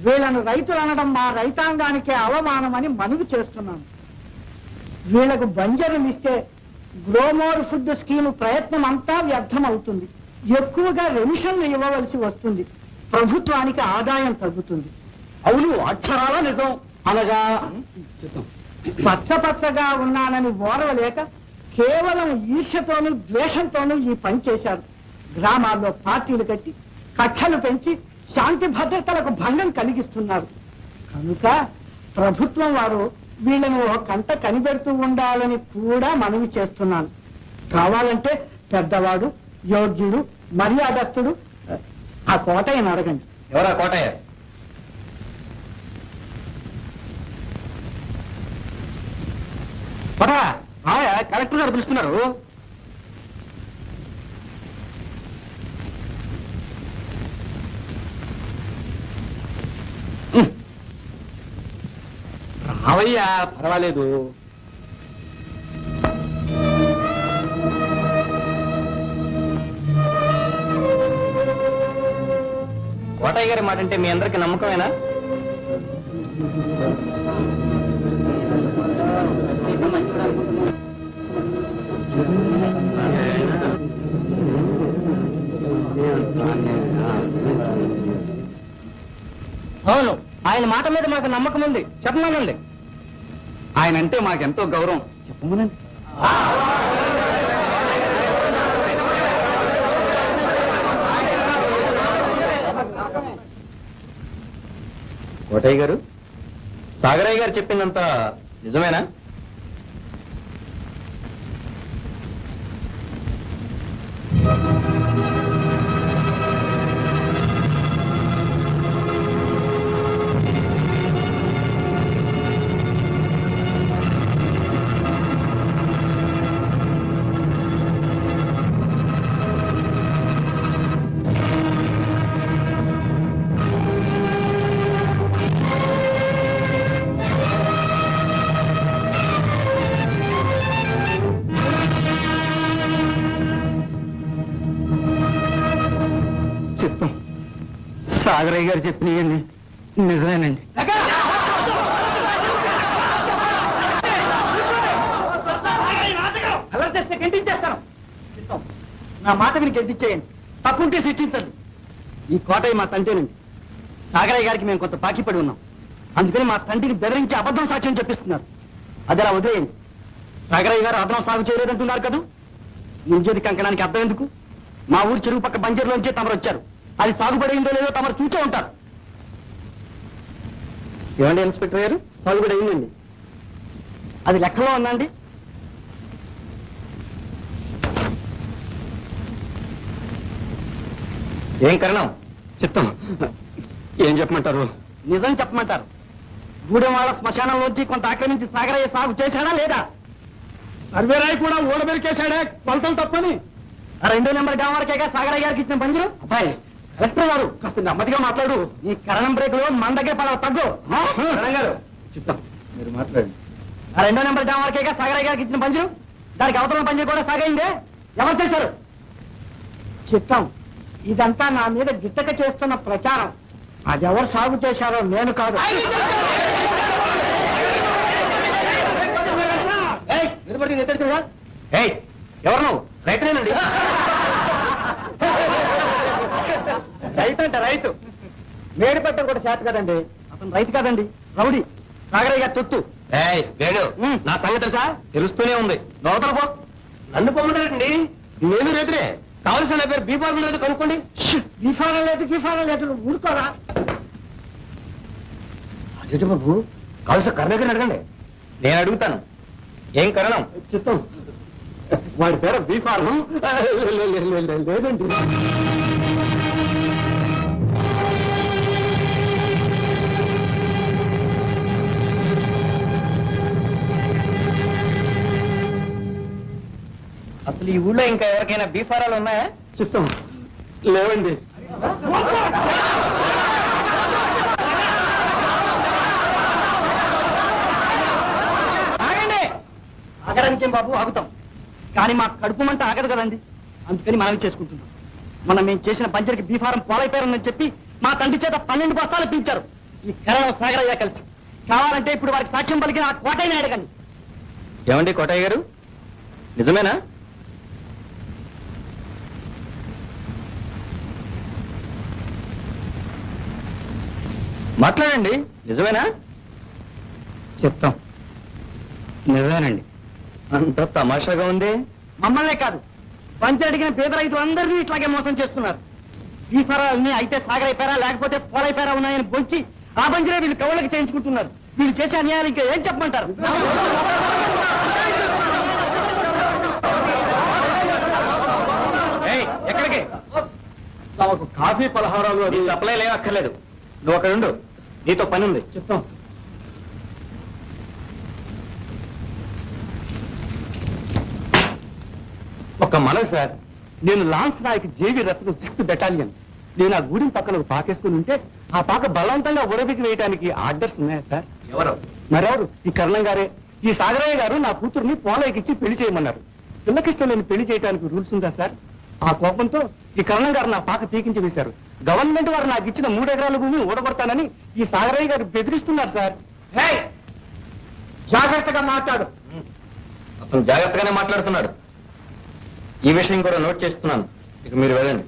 వీళ్ళను రైతులు అనడం మా రైతాంగానికే అవమానమని మనవి చేస్తున్నాను. వీళ్లకు బంజరులు ఇస్తే గ్రోమోర్ ఫుడ్ స్కీమ్ ప్రయత్నం అంతా వ్యర్థమవుతుంది. ఎక్కువగా రెమిషన్లు ఇవ్వవలసి వస్తుంది. ప్రభుత్వానికి ఆదాయం తగ్గుతుంది. అవును, అక్షరాల నిజం. అనగా పచ్చపచ్చగా ఉన్నానని ఓరవలేక కేవలం ఈర్ష్యతోనూ ద్వేషంతోనూ ఈ పని చేశారు. గ్రామాల్లో పార్టీలు కట్టి కక్షలు పెంచి శాంతి భద్రతలకు భంగం కలిగిస్తున్నారు. కనుక ప్రభుత్వం వారు వీళ్ళని ఒక కంట కనిపెడుతూ ఉండాలని కూడా మనవి చేస్తున్నాను. కావాలంటే పెద్దవాడు, యోగ్యుడు, మర్యాదస్తుడు ఆ కోటయ్యని అడగండి. ఎవరా కోటయ్య? పదా కలెక్టర్ గారు పిలుస్తున్నారు. రావయ్యా, పర్వాలేదు. కోటయ్య గారి మాట అంటే మీ అందరికి నమ్మకమేనా? అవును, ఆయన మాట మీద మాకు నమ్మకం ఉంది. చెప్పమనండి. ఆయన అంటే మాకెంతో గౌరవం. చెప్పమనండి. కోటయ్య గారు, సాగరయ్య గారు చెప్పిందంతా నిజమేనా? సాగరయ్య గారు చెప్పినయండి నిజమేనండి. అలా చేస్తే గెంటించేస్తాను. నా మాట విని గెంటించేయండి. తప్పుంటే శిక్షించండి. ఈ కోటయ్య మా తండ్రినండి. సాగరయ్య గారికి మేము కొంత బాకీపడి ఉన్నాం. అందుకని మా తండ్రిని బెదిరించి అబద్ధం సాక్ష్యం చెప్పిస్తున్నారు. అది అలా వదిలేయండి. సాగరయ్య గారు అదనం సాగు చేయలేదంటున్నారు కదా. ముంజేది కంకణానికి అర్థం ఎందుకు? మా ఊరు చెరువు పక్క బంజరులోంచే తమరు వచ్చారు. అది సాగుబడిందో లేదో తమరు చూసే ఉంటారు. ఏమండి ఇన్స్పెక్టర్ గారు, సాగుబడి అయిందండి. అది లెక్కలో ఉందండి. ఏం కారణం చెప్తాం. ఏం చెప్పమంటారు? నిజం చెప్పమంటారు. గూడెం వాళ్ళ శ్మశానంలోంచి కొంత ఆక్రమించి సాగరయ్య సాగు చేశాడా లేదా? సర్వేరాయ్ కూడా ఊడబెరికేశాడే కొలతలు తప్పని. 2వ నెంబర్ గ్రామాలకేగా సాగరయ్య గారికి ఇచ్చిన బంజరు. అబ్బాయి కలెక్టర్ గారు, కాస్త నెమ్మదిగా మాట్లాడు. ఈ కరణం బ్రేక్ లో మన దగ్గర పడాలి. తగ్గు గారు. చెప్తాం, మీరు మాట్లాడండి. 2వ నెంబర్ గ్రామాలకేగా సాగరయ్య గారికి ఇచ్చిన బంజరు. దానికి అవతల బంజరు కూడా సాగైందే. ఎవరు చేశారు? చిత్తం, ఇదంతా నా మీద గిట్టక చేస్తున్న ప్రచారం. అది ఎవరు సాగు చేశారో నేను కాదు. ఎవరు నువ్వు? రైతునేనండి. రైతు అంటే రైతు. మేడి పట్టం కూడా చేత కదండి. అతను రైతు కాదండి, రౌడీ. సాగరయ్య గారు తొత్తు. వేణు, నా సంగతి తెలుసా? తెలుస్తూనే ఉంది. నోతల పో. నన్ను పొమ్మడండి. నేను రైతునే. కావలసిన పేరు బీఫారం లేదు, కనుక్కోండి. గిఫారం లేదు, గిఫారం లేదు, నువ్వు ఊరుకోరా. అదే బాబు, కావలసిన కరుణాకర్ అడగండి. నేను అడుగుతాను. ఏం కరణం? చిత్తం, వాడి పేరు బీఫారం లేదండి. అసలు ఈ ఊళ్ళో ఇంకా ఎవరికైనా బీఫారాలు ఉన్నాయా? చిత్తం, లేవండి. ఆగండి. ఆగడానికేం బాబు, ఆగుతాం. కానీ మా కడుపు మంట ఆగదు కదండి. అందుకని మనవి చేసుకుంటున్నాం. మనం మేము చేసిన పంచరికి బీఫారం పోలైపోయారని చెప్పి మా తండ్రి చేత 12 బస్తాలు పీల్చారు ఈ కరణం సాగరయ్య కలిసి. కావాలంటే ఇప్పుడు వారికి సాక్ష్యం పలికిన ఆ కోటయ్యని అడగండి. ఏమండి కోటయ్య గారు, నిజమేనా? మాట్లాడండి. నిజమేనా? చెప్తాం. నిజమేనండి. అంత తమాషాగా ఉంది. మమ్మల్నే కాదు, పంచి అడిగిన పేద రైతులందరినీ ఇట్లాగే మోసం చేస్తున్నారు. ఈ ఫరాలన్నీ అయితే సాగరైపోయారా లేకపోతే పోలైపోయారా ఉన్నాయని బొంచి ఆ బంజరే వీళ్ళు కవులకి చేయించుకుంటున్నారు. వీళ్ళు చేసే అన్యాయాలు ఇంకా ఏం చెప్పమంటారు? ఎక్కడికి? నాకు కాఫీ పలహారాలు అది సప్లై లేవక్కర్లేదు. నువ్వు అక్కడ ఉండు, నీతో పని ఉంది. చిత్తం. ఒక మనవి సార్, నేను లాన్స్ నాయక్ జేవి రత్న 6th బెటాలియన్. నేను ఆ గూడెం పక్కన ఒక పాకేసుకుని ఉంటే ఆ పాక బలవంతంగా ఉరబికి వేయడానికి ఆర్డర్స్ ఉన్నాయా సార్? ఎవరు? మరెవరు? ఈ కర్ణం గారే. ఈ సాగరయ్య గారు నా కూతుర్ని పోలయ్యకిచ్చి పెళ్లి చేయమన్నారు. పిల్లకిష్టం లేని పెళ్లి చేయడానికి రూల్స్ ఉందా సార్? ఆ కోపంతో ఈ కర్ణం గారు నా పాక పీకించి వేశారు. గవర్నమెంట్ వారు నాకు ఇచ్చిన 3 ఎకరాల భూమిని ఊడగొడతానని ఈ సాగరయ్య గారు బెదిరిస్తున్నారు సార్. జాగ్రత్తగా మాట్లాడు. అతను జాగ్రత్తగానే మాట్లాడుతున్నాడు. ఈ విషయం కూడా నోట్ చేస్తున్నాను. ఇక మీరు వెళ్ళండి.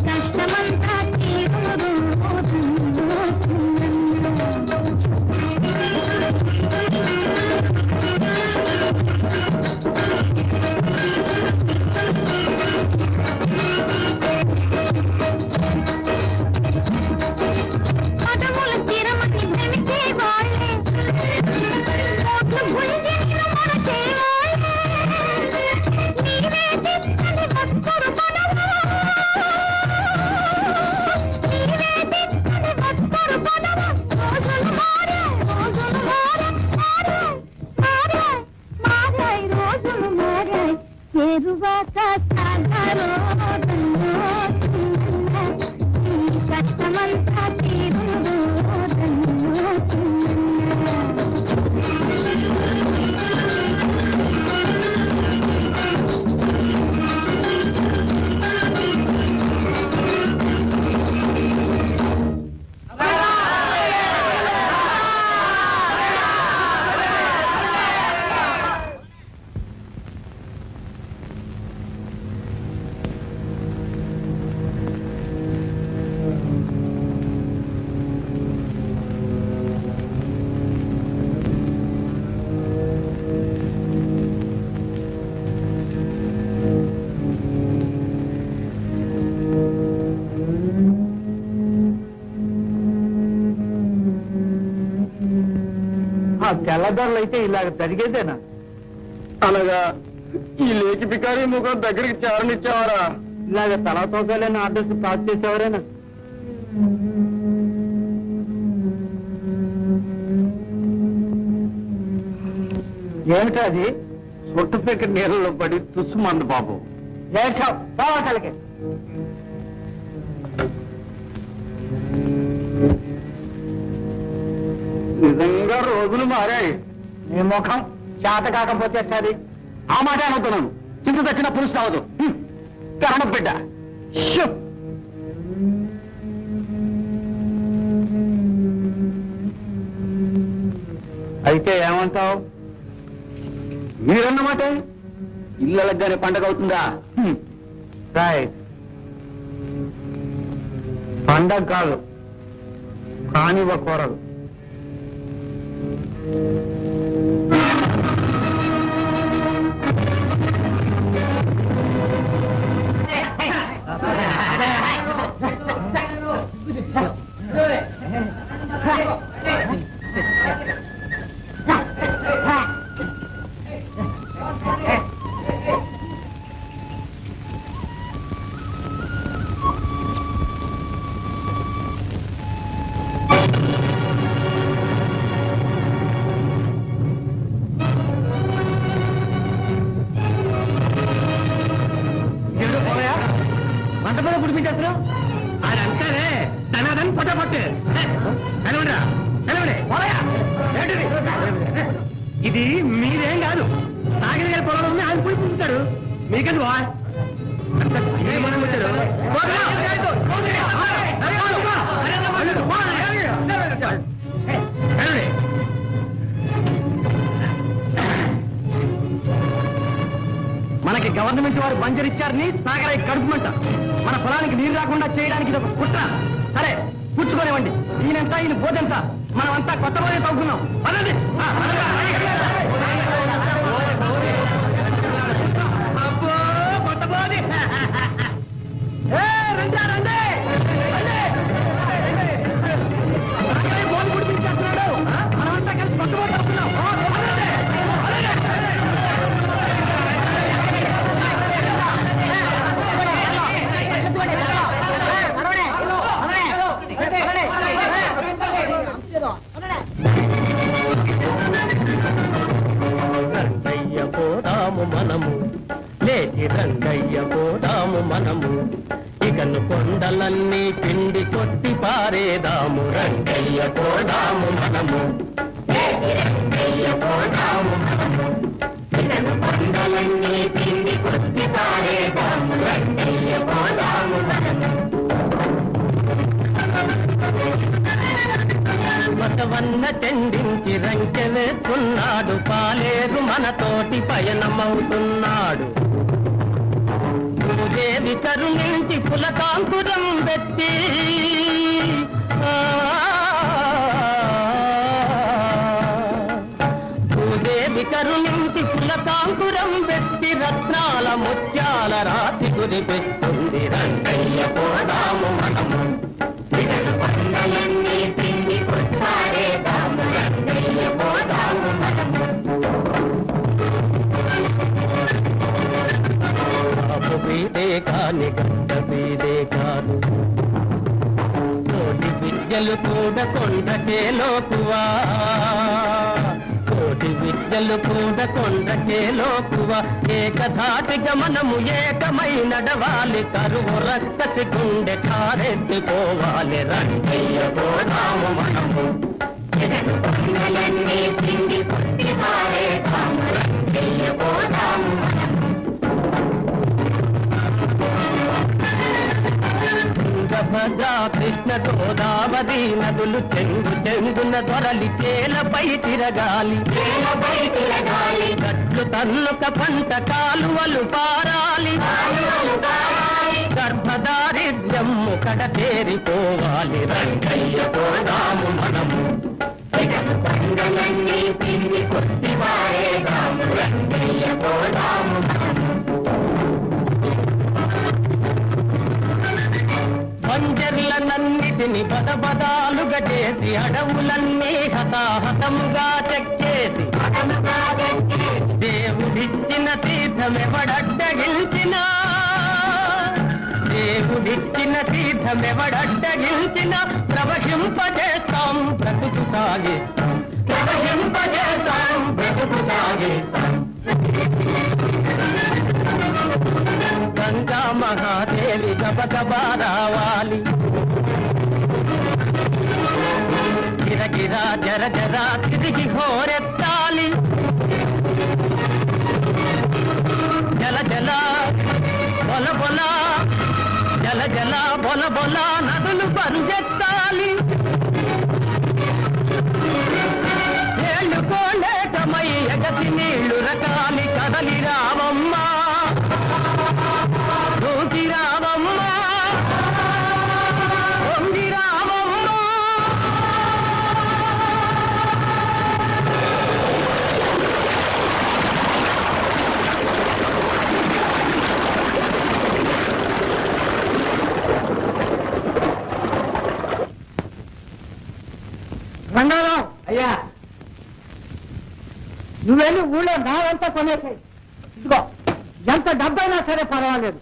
కష్టమంతా తీరు చేరువాక సాగరో కష్టమంతా తీరుందో తెల్లదొరలు అయితే ఇలాగ జరిగేదేనా? అనగా ఈ లేకి బికారీ ముఖం దగ్గరికి చేరనిచ్చేవారా? ఇలాగ తలతోకలేని ఆర్డర్స్ పాస్ చేసేవారేనా? ఏమిటా అది? సొట్టుపెక్క నీళ్ళలో పడి తుస్సుమంది బాబు. ఏడ్చావు పోవటాలకి. నిజంగా రోజులు మారాయి. నీ ముఖం చేత కాకపోతే సరి. ఆ మాట అనుకున్నాను. చింత తెచ్చిన పులుసు అవదు. కరణ బిడ్డ. షు! అయితే ఏమంటావు? మీరన్నమాట ఇళ్ళగానే పండగ అవుతుందా? రైట్. పండగ కాదు, కానివ్వ కూరలు. మంట మీద పుడిపించేస్తున్నావు? అదంతానే తనదని పొట్టపట్టు కనవడా కనవడే ఇది మీరేం కాదు. సాగిన పొలం ఆయన పుడిపిస్తాడు. మీకెందుకు మనం వచ్చాడు. కనవడే మనకి గవర్నమెంట్ వారు బంజరిచ్చారని సాగరాయి కడుపుమంట. మన పొలానికి నీరు రాకుండా చేయడానికి ఇది ఒక కుట్ర. సరే పుచ్చుకోనివ్వండి. ఈయనంతా ఈయన పోదంతా మనమంతా కొత్త పోదే తవ్వుకున్నాం. పదండి. అబ్బో కొత్త పోది. రండి రండి. బోధి పుడిపించేస్తున్నాడు. మనమంతా కలిసి కొత్త పోతే తవ్వుకున్నాం. రండయ్య పోదాము మనము, లేచి రండయ్య పోదాము మనము, ఇకను కొండలన్నీ పిండి కొట్టి పారేదాము. రండయ్య పోదాము మనము, లేచి రండయ్య పోదాము మనము, ఇకను కొండలన్నీ పిండి కొట్టి పారేదాము. రండయ్య పోదాము మనము. మతవన్న చెండించి రంకెలేస్తున్నాడు. పాలేరు మనతోటి పయనమవుతున్నాడు. భూదేవి కరుణించి పులకాంకురం పెట్టి భూదేవి కరుణించి పులకాంకురం పెట్టి రత్నాల ముత్యాల రాతి కురిపిస్తుంది. రంగయ్య పోదాము మనము, పండలన్నీ పిండి కొట్టారేదాము. రంగయ్య పోదాము మనము. బాబు బీదే కాని గంట బీదే కాదు. కోటి విద్యలు కూడా కొండకే లోకువా. కోటి విద్యలు కూడా కొండకే లోకువ ఏకధాటి గమనము ఏకమై నడవాలి కరువు రక్కసి గుండె కారెత్తిపోవాలి రంగయ్య పోదాము మనము రంగయ్య పోదాము భద్రా కృష్ణ గోదావరి నదులు చెంగున దొరలి చేలపై తిరగాలి గట్లు తన్నుక పంట కాలువలు పారాలి గర్భదారిద్ర్యము కడ చేరిపోవాలి రంగయ్య పోదాము మనము రంగయ్య పోదాము పంజర్లనన్నిటిని బదబదాలుగా చేసి అడవులన్నీ హతాహతముగా చెక్కేసి దేవుడిచ్చిన తీర్థమెవడడ్డగిల్చినా దేవుడిచ్చిన తీర్థమెవడడ్డగిల్చిన ప్రవహింపజేస్తాం బ్రతుకు సాగిస్తాం ప్రవహింపజేస్తాం బ్రతుకు సాగిస్తాం గంగా మహాదేవి గబగబా రావాలి గిరగిరా జర జరా తిరిగి హోరెత్తాలి జల జల బొల బొల జల జల బొల బొల నదులు బంజెత్తాలి ఏళ్ళు కోలేటమై ఎగసి నీళ్లు రకాలి కదలి రావమ్మా రంగారావు అయ్యా నువ్వెళ్ళి ఊళ్ళో నావంతా కొనేసాయి ఇదిగో ఎంత డబ్బైనా సరే పర్వాలేదు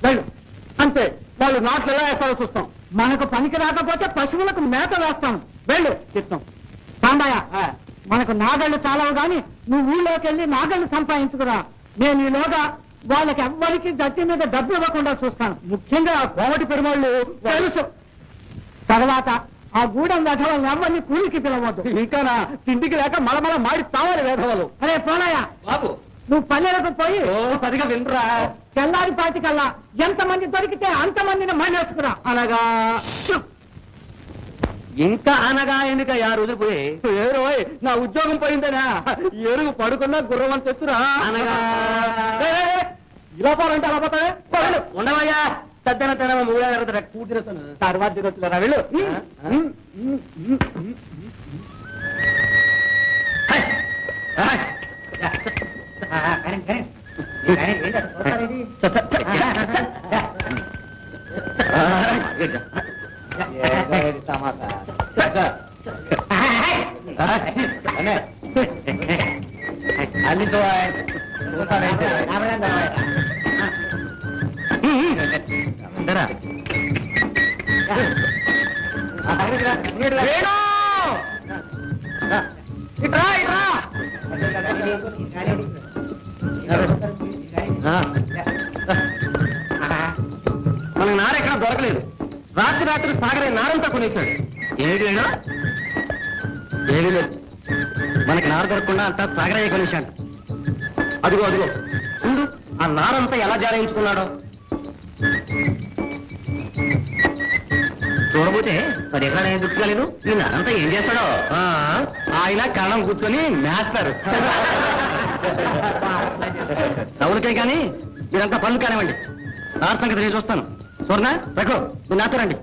వెళ్ళు అంతే వాళ్ళు నాట్లు ఎలా వేస్తారో చూస్తాం మనకు పనికి రాకపోతే పశువులకు మేత వేస్తాం వెళ్ళు చిత్తం సాంబయ్య మనకు నాగళ్ళు చాలవు గాని నువ్వు ఊళ్ళోకి వెళ్ళి నాగళ్ళు సంపాదించుకురా నేను ఈలోగా వాళ్ళకి ఎవ్వరికి జట్టి మీద డబ్బు ఇవ్వకుండా చూస్తాను ముఖ్యంగా కోమటి పెరుమాళ్ళు తెలుసు తర్వాత ఆ గూడెం వేధవలు ఎవరిని కూలికి పిలవద్దు ఇంకా తిండికి లేక మలమల మాడి చావాలి వేధవలు అరే పోనాయా బాబు నువ్వు పల్లెలకు పోయి సరిగా వినరా తెల్లారి పాటికల్లా ఎంతమంది దొరికితే అంతమందిని మానేసుకురా అనగా ఇంకా అనగా ఎందుక రోజులు పోయి ఏరో నా ఉద్యోగం పోయిందనా ఎరుగు పడుకున్నా గుర్రం తెచ్చురా అనగా ఇలా పోరంటే అలా పోతావే ఉండవయ్యా సద్దన తన మూడు కూర్చుని తర్వాత తిరుగుతున్నారా వెళ్ళు అల్లితో మనకు నారెక్కడ దొరకలేదు రాత్రి సాగరే నారంతా కొనేశాడు ఏమిటి వేణు ఏమీ లేదు మనకి నార దొరకకుండా అంతా సాగరయ్య కొనేశాడు అదిగో చూడు ఆ నారంతా ఎలా జారాయించుకున్నాడో చూడబోతే 10 ఎకరాలు ఏం గుర్తుకోలేదు ఈ నారంతా ఏం చేస్తాడో ఆయన కళ్ళం కూర్చొని మేస్తారు నవ్వులకే కానీ మీరంతా పనులు కానివ్వండి నార సంగతి నేను చూస్తాను చూడనా రఘు మీరు నాతో రండి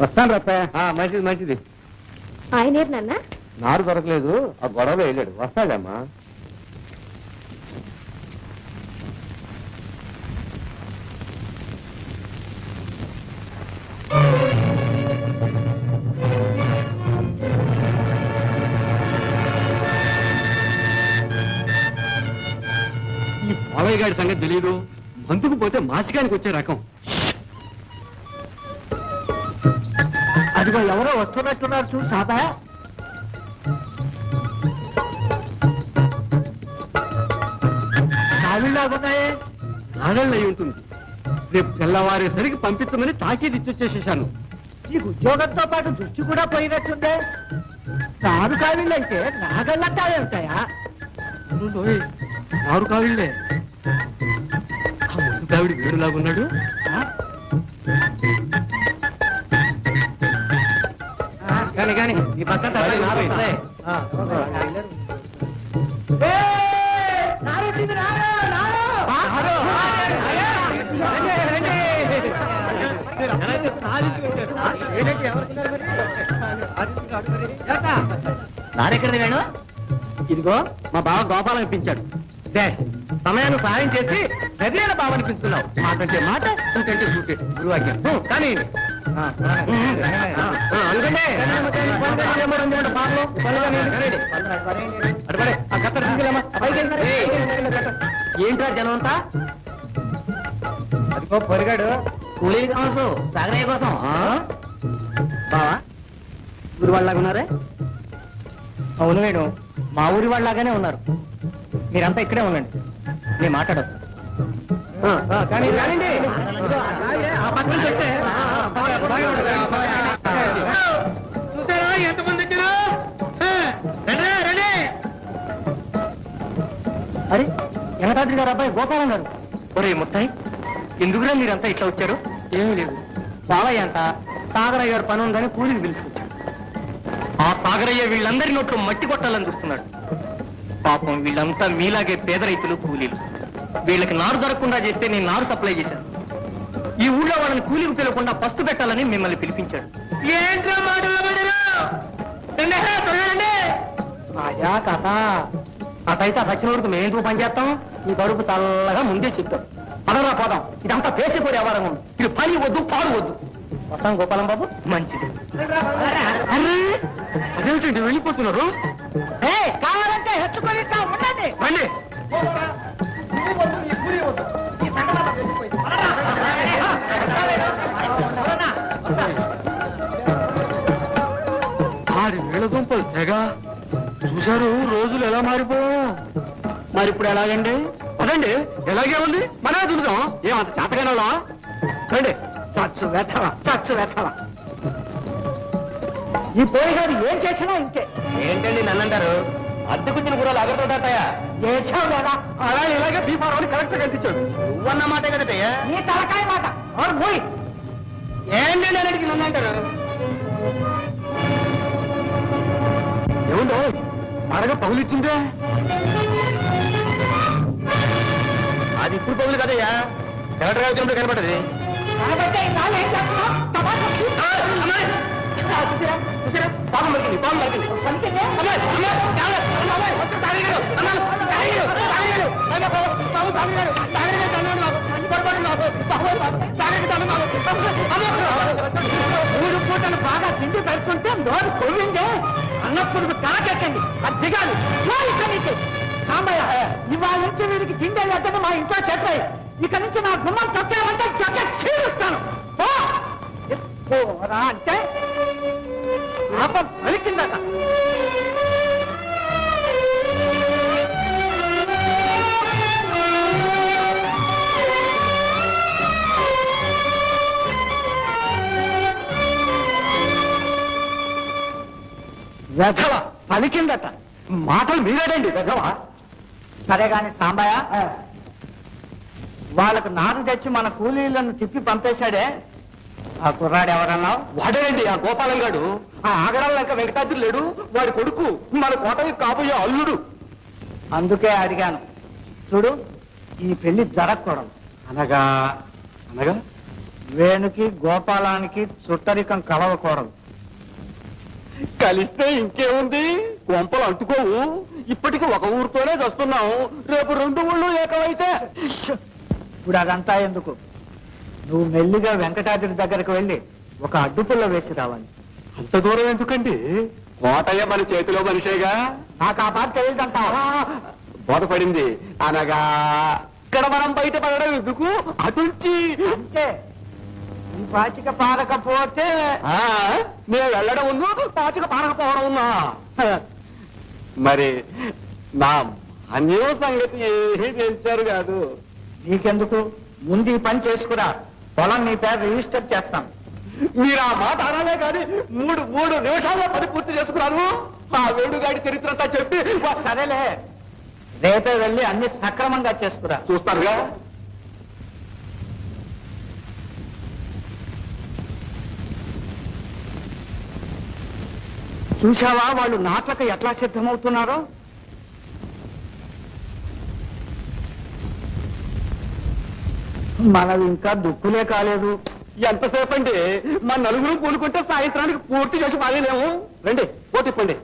వస్తాను రప్ప మంచిది ఆయన నాన్న నారు దొరకలేదు ఆ గొడవలో వెళ్ళాడు వస్తాడమ్మా బాలయ్య గారి సంగతి తెలియదు. మందుకు పోతే మాసికానికి వచ్చే రకం. అదిగో ఎవరో వస్తున్నట్టున్నారు చూసి సాదా. కావిళ్ళాగున్నాయే. నాగళ్ళు అయి ఉంటుంది. రేపు తెల్లవారేసరికి పంపించమని తాకీదు ఇచ్చొచ్చేసేసాను. నీకు ఉద్యోగంతో పాటు దృష్టి కూడా పోయినట్టుందే. నారు కావిళ్ళైతే నాగళ్ళంతా ఉంటాయా? నారు కావిళ్ళే. ఆ ముందు కావిడి వేడులాగున్నాడు. కానీ ఈ పక్కన నారెక్కడ వేణు? ఇదిగో మా బావ గోపాలం ఇప్పించాడు. సమయాన్ని సహాయం చేసి గదిలేన బావ అనిపిస్తున్నావు. మాటంటే మాట, ఇంకంటే సూటే గురువాజ్ఞ. కానీ ఏంట్రా జనం అంతా? అదిగో పొరిగాడు కూలీలు కావచ్చు, సాగరయ్య కోసం. బావా ఊరి వాళ్ళలాగా ఉన్నారే? అవును మేడం, మా ఊరి వాళ్ళలాగానే ఉన్నారు. మీరంతా ఇక్కడే ఉండండి, నేను మాట్లాడొస్తాను. చూసారా ఎంతమంది వచ్చారు? అరే వెంకటాద్రి గారు అబ్బాయి గోపాలం గారు. ఒరే ముత్తాయి, ఎందుకురా మీరంతా ఇట్లా వచ్చారు? ఏమీ లేదు, బావయ్య అంట సాగరయ్య గారు పని ఉందని కూలికి పిలుచుకొచ్చాడు. ఆ సాగరయ్య వీళ్ళందరి నోట్లో మట్టి కొట్టాలని చూస్తున్నాడు. పాపం వీళ్ళంతా మీలాగే పేద రైతులు, కూలీలు. వీళ్ళకి నారు దొరకకుండా చేస్తే నేను నారు సప్లై చేశాను. ఈ ఊళ్ళో వాళ్ళని కూలీకి పిలవకుండా పస్తు పెట్టాలని మిమ్మల్ని పిలిపించాడు. ఏంట్రా మాట్లాడబడ్డారు? అజా కథ అటైతే ఆ సచిన వరకు మేము పని చేస్తాం. ఈ కడుపు చల్లగా ముందే చెప్తాం. పదరా పోదాం, ఇదంతా పేసిపోయే వ్యవహారం ఉంది. ఇది పని వద్దు, పాడు వద్దు. వస్తాం గోపాలం బాబు. మంచిది. అరే అదేమిటండి వెళ్ళిపోతున్నారు? కావాలంటే హెచ్చుకొని ఉండండి. రండి. ఆరి వేళ దుంపలు తెగ చూశారు. రోజులు ఎలా మారిపోయాం. మరి ఇప్పుడు ఎలాగండి? అదండి ఎలాగే ఉంది. మనే దులుదాం. ఏమంత చేతగానలా? రండి. చచ్చు వెతవ ఈ పోయిగారు ఏం చేసినా ఇంకే. ఏంటండి నన్నంటారు? అద్దెకుంచిన గురాలు అగరతోటాయా? చేసావు లేదా? అలా ఇలాగే బీఫారాన్ని కరెక్ట్ కనిపించాడు. నువ్వన్న మాటే కదటయ్యా. నీ తలకాయ మాట ఎవరు పోయి. ఏంటండి అడిగి నన్నంటారు? ఏముందో మరగా పగులిచ్చిందే. అది ఇప్పుడు పగులు కదయ్యా, కలెక్టర్ గారు వచ్చినప్పుడు కనపడది. కాబట్టి ఈనాడు ఏం చేస్తున్నావు? టమాటా తీసి- పాపం మరికింది, పాపం మరికింది. పలికిందే? మూడు పూటలు బాగా తిండి పెడుతుంటే నోరు కొవ్విందే. అన్నప్పుడు కాకెక్కండి, అది దిగాలి. ఇక్కడి నుంచి సాంబయ్య, ఇవాళ నుంచి వీరికి తిండి లేదని మా ఇంట్లో చెప్పాయి. ఇక నుంచి నా గుమ్మం తొక్కామంటే చక్క చీరుస్తాను. పోరా అంటే పాపం పలికిందట. వెధవ పలికిందట. మాటలు మీరేడండి వెధవ. సరే గాని సాంబయ్య, వాళ్ళకు నారు తెచ్చి మన కూలీలను తిప్పి పంపేశాడే, ఆ కుర్రాడు ఎవరన్నావు? వాడేనండి ఆ గోపాలం గాడు. ఆ ఆగడాల లెక్క వెంకటాద్రి లేడు, వాడి కొడుకు మన కోటకి కాబోయే అల్లుడు. అందుకే అడిగాను. చూడు, ఈ పెళ్లి జరగకూడదు. అనగా అనగా వేణుకి గోపాలానికి చుట్టరికం కలవకూడదు. కలిస్తే ఇంకేముంది, కొంపలు అంటుకోవు. ఇప్పటికి ఒక ఊరితోనే వస్తున్నాం, రేపు 2 ఊళ్ళు ఏకమైతే. ఇప్పుడు అదంతా ఎందుకు? నువ్వు మెల్లిగా వెంకటాద్రి దగ్గరకు వెళ్ళి ఒక అడ్డుపుల్ల వేసి రావాలి. అంత దూరం ఎందుకండి? కోటయ్య మన చేతిలో మనిషేగా. నాకు ఆ పాట తెలియదంటావా? బోధపడింది. అనగా ఇక్కడ మనం బయటపడడం ఎందుకు అటుంచి అంతే ఈ పాచిక పారకపోతే నేను వెళ్ళడం ఉన్నా పాచిక పారకపోవడం ఉన్నా మరి నా అన్యో సంగతి ఏమీ తెలిసారు కాదు. నీకెందుకు ముందు ఈ పని చేసుకురా, పొలం నీ పేరు రిజిస్టర్ చేస్తాం. మీరు ఆ మాట అనాలే కానీ మూడు నిమిషాల్లో పని పూర్తి చేసుకున్నాను. ఆ వేణుగాడి చరిత్ర అంతా చెప్పి సరేలే, రేపే వెళ్ళి అన్ని సక్రమంగా చేసుకురా. చూస్తారుగా. చూశావా వాళ్ళు నాట్లకు ఎట్లా సిద్ధమవుతున్నారో? మనవి ఇంకా దుక్కులే కాలేదు. ఎంతసేపు అండి? మా నలుగురు కూలుకుంటే సాయంత్రానికి పూర్తి చేసి పాలేలేము. రండి పోతిప్పండి.